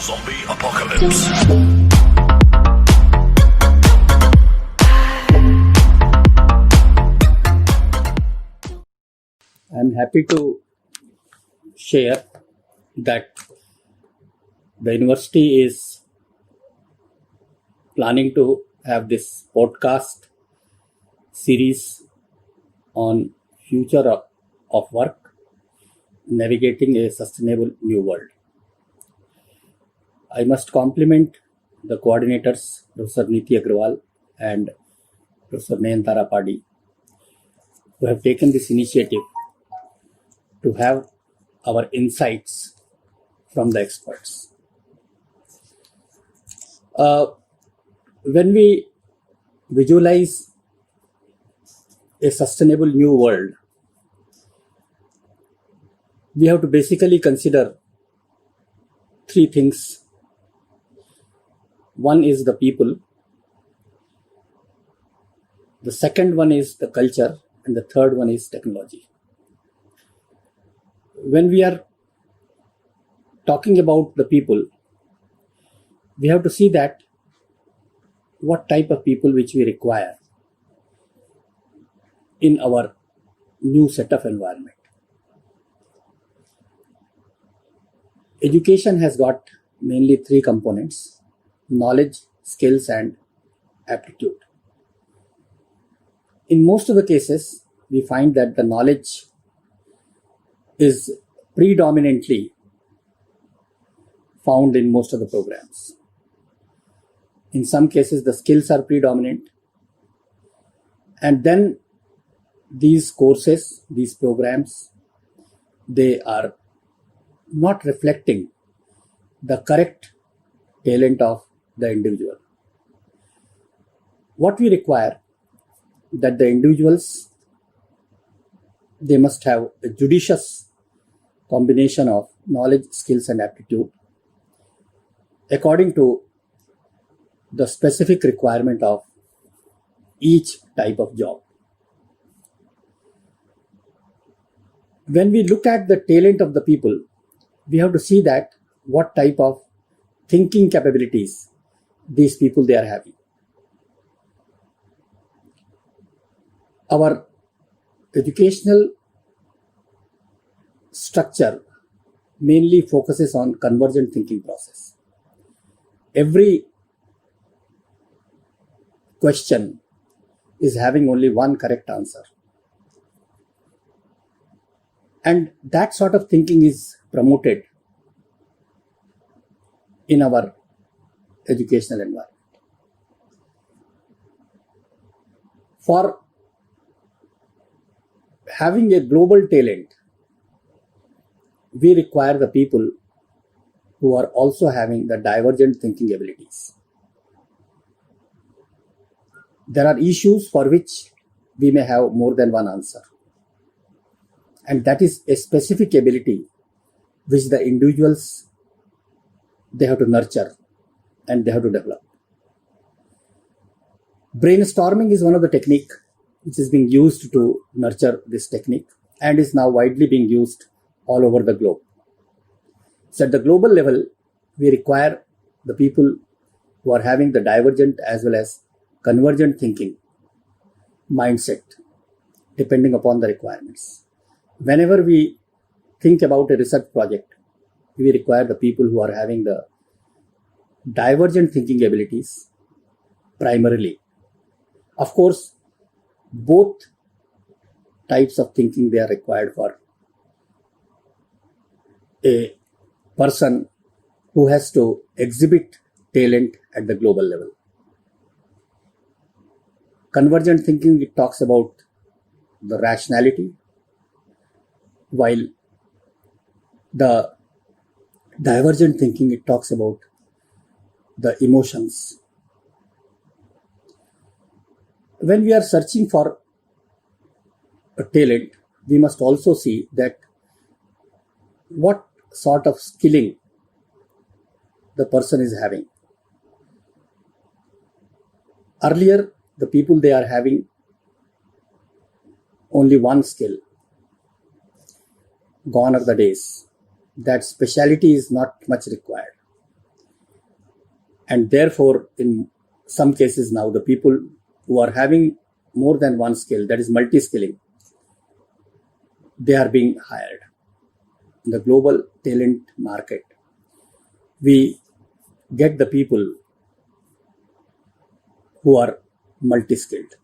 Zombie Apocalypse. I'm happy to share that the university is planning to have this podcast series on future of work, navigating a sustainable new world. I must compliment the coordinators, Professor Niti Agrawal and Professor Nayantara Padi, who have taken this initiative to have our insights from the experts. When we visualize a sustainable new world, we have to basically consider three things. One is the people, the second one is the culture, and the third one is technology. When we are talking about the people, we have to see that what type of people which we require in our new set of environment. Education has got mainly three components: knowledge, skills, and aptitude. In most of the cases, we find that the knowledge is predominantly found in most of the programs. In some cases, the skills are predominant, and then these courses, these programs, they are not reflecting the correct talent of the individual. What we require that the individuals, they must have a judicious combination of knowledge, skills, and aptitude according to the specific requirement of each type of job. When we look at the talent of the people, we have to see that what type of thinking capabilities these people they are having. Our educational structure mainly focuses on convergent thinking process. Every question is having only one correct answer. And that sort of thinking is promoted in our educational environment. For having a global talent, we require the people who are also having the divergent thinking abilities. There are issues for which we may have more than one answer. And that is a specific ability which the individuals, they have to nurture and they have to develop. Brainstorming is one of the technique which is being used to nurture this technique and is now widely being used all over the globe. So at the global level, we require the people who are having the divergent as well as convergent thinking mindset depending upon the requirements. Whenever we think about a research project, we require the people who are having the divergent thinking abilities primarily. Of course, both types of thinking they are required for a person who has to exhibit talent at the global level. Convergent thinking, it talks about the rationality, while the divergent thinking, it talks about the emotions. When we are searching for a talent, we must also see that what sort of skilling the person is having. Earlier, the people they are having only one skill. Gone are the days. That speciality is not much required. And therefore, in some cases now, the people who are having more than one skill, that is multi-skilling, they are being hired. In the global talent market, we get the people who are multi-skilled.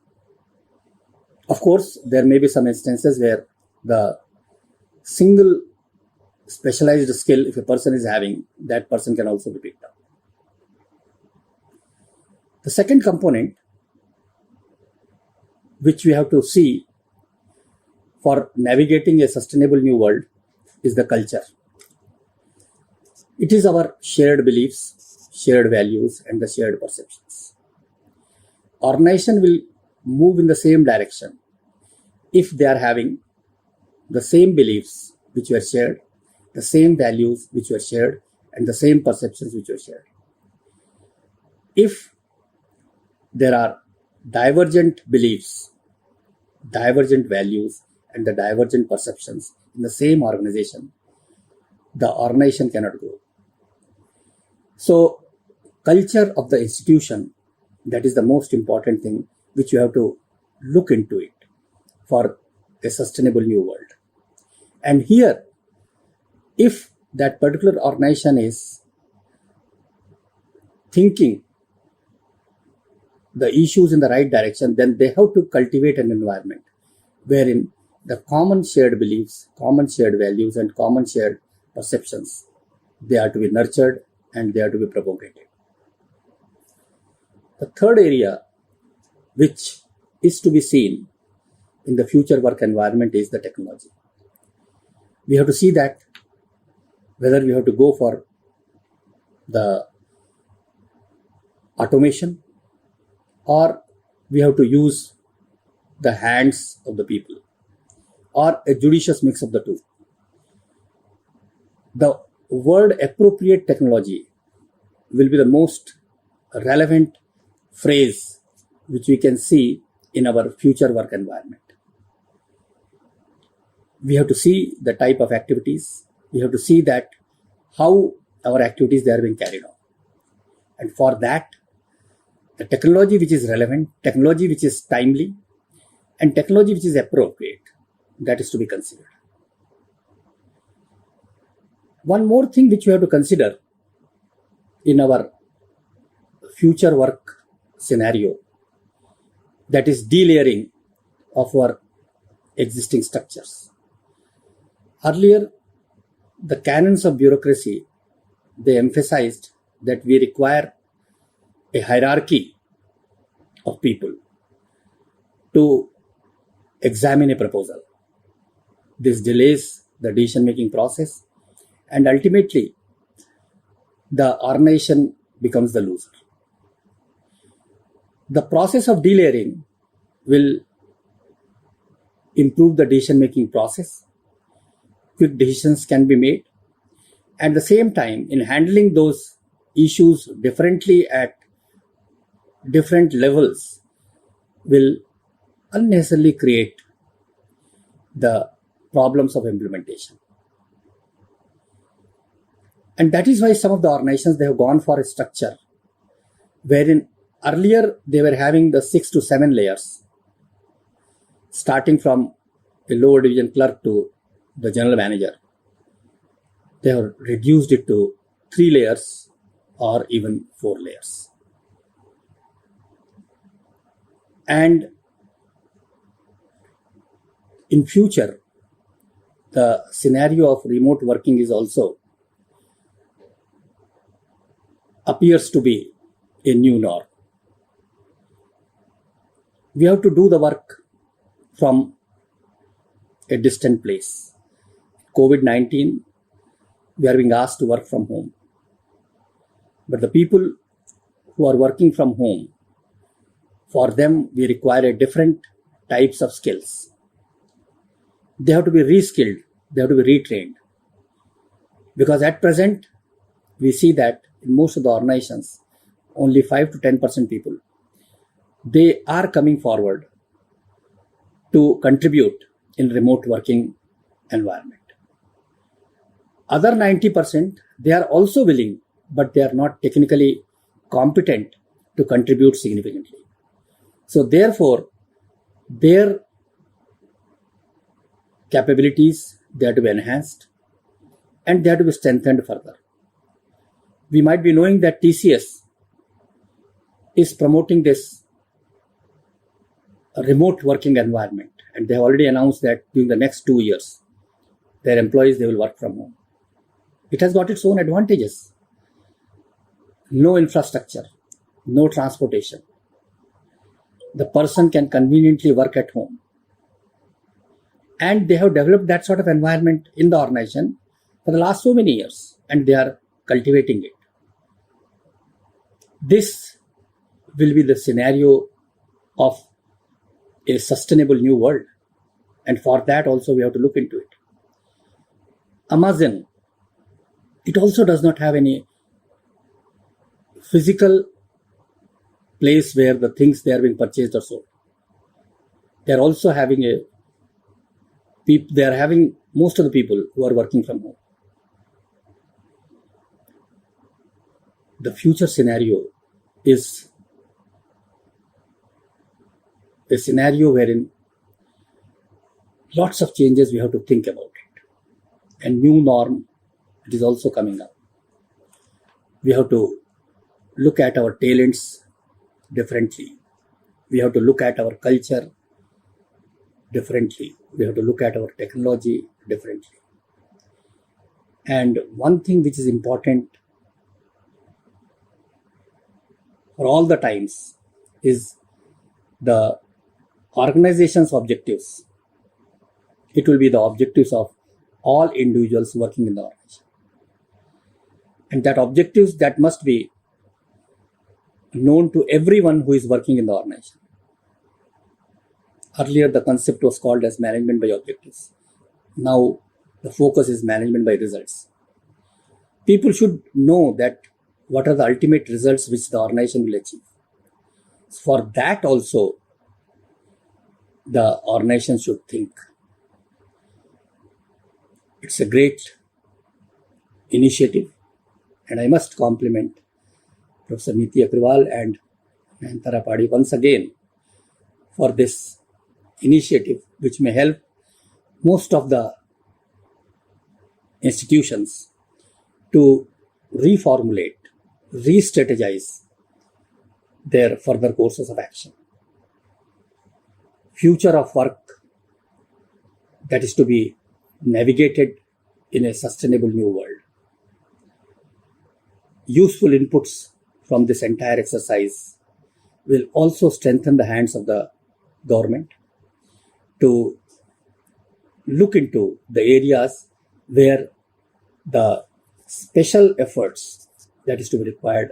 Of course, there may be some instances where the single specialized skill, if a person is having, that person can also be picked up. The second component which we have to see for navigating a sustainable new world is the culture. It is our shared beliefs, shared values, and the shared perceptions. Organization will move in the same direction if they are having the same beliefs which were shared, the same values which were shared, and the same perceptions which were shared. If there are divergent beliefs, divergent values, and the divergent perceptions in the same organization, the organization cannot grow. So, culture of the institution, that is the most important thing which you have to look into it for a sustainable new world. And here, if that particular organization is thinking the issues in the right direction, then they have to cultivate an environment wherein the common shared beliefs, common shared values, and common shared perceptions, they are to be nurtured and they are to be propagated. The third area which is to be seen in the future work environment is the technology. We have to see that whether we have to go for the automation or we have to use the hands of the people or a judicious mix of the two. The word appropriate technology will be the most relevant phrase which we can see in our future work environment. We have to see the type of activities. We have to see that how our activities they are being carried on. And for that, the technology which is relevant, technology which is timely, and technology which is appropriate, that is to be considered. One more thing which we have to consider in our future work scenario, that is delayering of our existing structures. Earlier, the canons of bureaucracy, they emphasized that we require a hierarchy of people to examine a proposal. This delays the decision-making process and ultimately the organization becomes the loser. The process of delayering will improve the decision-making process. Quick decisions can be made. At the same time, in handling those issues differently at different levels will unnecessarily create the problems of implementation. And that is why some of the organizations, they have gone for a structure wherein earlier they were having the 6 to 7 layers, starting from a lower division clerk to the general manager. They have reduced it to 3 layers or even 4 layers. And in future, the scenario of remote working is also appears to be a new norm. We have to do the work from a distant place. COVID-19, we are being asked to work from home. But the people who are working from home, for them, we require a different types of skills. They have to be reskilled. They have to be retrained. Because at present, we see that in most of the organizations, only 5 to 10% people, they are coming forward to contribute in remote working environment. Other 90%, they are also willing, but they are not technically competent to contribute significantly. So therefore, their capabilities, they have to be enhanced and they have to be strengthened further. We might be knowing that TCS is promoting this remote working environment, and they have already announced that during the next 2 years, their employees, they will work from home. It has got its own advantages. No infrastructure, no transportation. The person can conveniently work at home. And they have developed that sort of environment in the organization for the last so many years, and they are cultivating it. This will be the scenario of a sustainable new world. And for that also we have to look into it. Amazon, it also does not have any physical place where the things they are being purchased or sold. They are also having most of the people who are working from home. The future scenario is a scenario wherein lots of changes we have to think about it. And new norm, it is also coming up. We have to look at our talents differently. We have to look at our culture differently. We have to look at our technology differently. And one thing which is important for all the times is the organization's objectives. It will be the objectives of all individuals working in the organization. And that objectives that must be known to everyone who is working in the organization. Earlier, the concept was called as management by objectives. Now, the focus is management by results. People should know that what are the ultimate results which the organization will achieve. For that also, the organization should think. It's a great initiative, and I must compliment Professor Niti Agrawal and Nayantara Padi once again for this initiative, which may help most of the institutions to reformulate, re-strategize their further courses of action. Future of work that is to be navigated in a sustainable new world. Useful inputs from this entire exercise will also strengthen the hands of the government to look into the areas where the special efforts that is to be required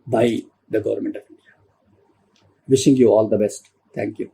by the government of India. Wishing you all the best. Thank you.